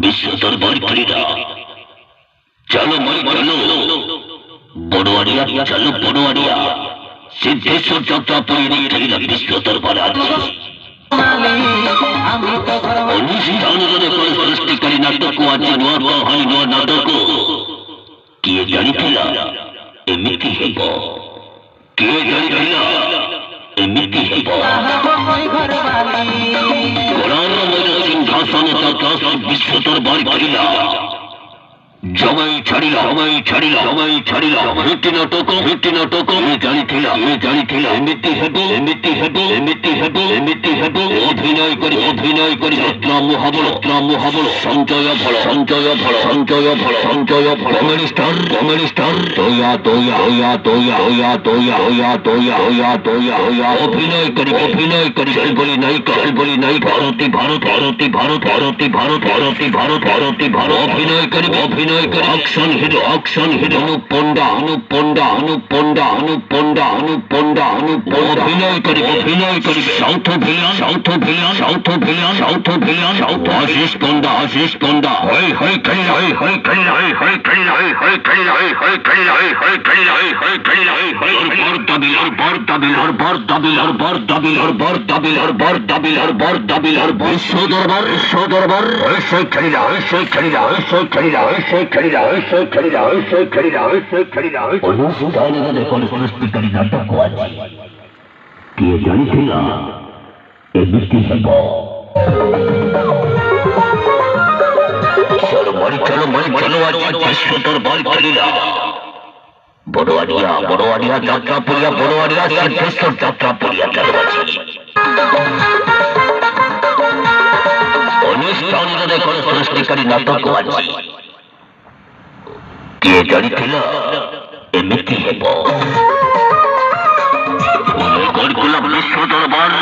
বিশ্ব দরবার ক্রীড়া চলো মরি চলো বড়ুয়ারিয়া চলো বড়ুয়ারিয়া সিদ্ধেশ্বর যাত্রাপুরী ক্রীড়া বিশ্ব দরবার আছে অনুষ্ঠাନରେ ସୃଷ୍ଟିକାରୀ ନାଟକ ଆଜି ନୂଆ କାହାଣୀ ନୂଆ ନାଟକ କିଏ ଜାଣିଥିଲା ଏମିତି ହେବ କିଏ ଜାଣିଥିଲା ଏମିତି ହେବ କଳାର ମୟ ସିଂହାସନ ଯାତ୍ରା ବିଶ୍ୱ ଦରବାର କରିଲା ଜମାଇ ଛାଡ଼ିଲା ହିଟ୍ ନାଟକ ଏ ଜାଣିଥିଲା ଏମିତି ହେବ ଅଭିନୟ କରି ଯାତ୍ରା ମୁହାବଳ ସଞ୍ଚୟ ଫଳ କମେଡି ଷ୍ଟାର ଅଭିନୟ କରି ବୋଲି ନାୟିକା ଭାରତ ଅଭିନୟ କରି action hero অনুপন্ডা অভিনয় করি সাউথ ভিলিয়ান আশিস পন্ডা হয় বিশ্ব দরবার অনুষ্ঠানের সৃষ্টিকারী নাটক আছে কিଏ ଜାଣିଥିଲା ଏମିତି ହେବ চলো মরি আজ বিশ্ব দরবার ক্রীড়া বড়ুয়ারিয়া যাত্রাপুরিয়া সিদ্ধেশ্বর যাত্রাপুরিয়া চালু আছে অনুষ্ঠানের সৃষ্টিকারী নাটক আছে କିଏ ଜାଣିଥିଲା ଏମିତି ହେବ କରିଥିଲା ବିଶ୍ୱ ଦରବାର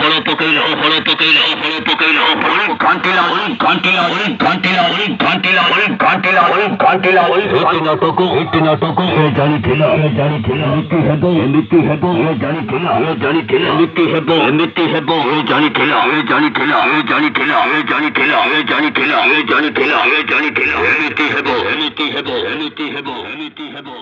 ହଳ ପକେଇଲା ହିଟ୍ ନାଟକ ଏ ଜାଣିଥିଲା ଏମିତି ହେବ ଏମିତି ହେବ ଏ ଜାଣିଥିଲା ଏମିତି ହେବ ଏ ଜାଣିଥିଲା ଏମିତି ହେବ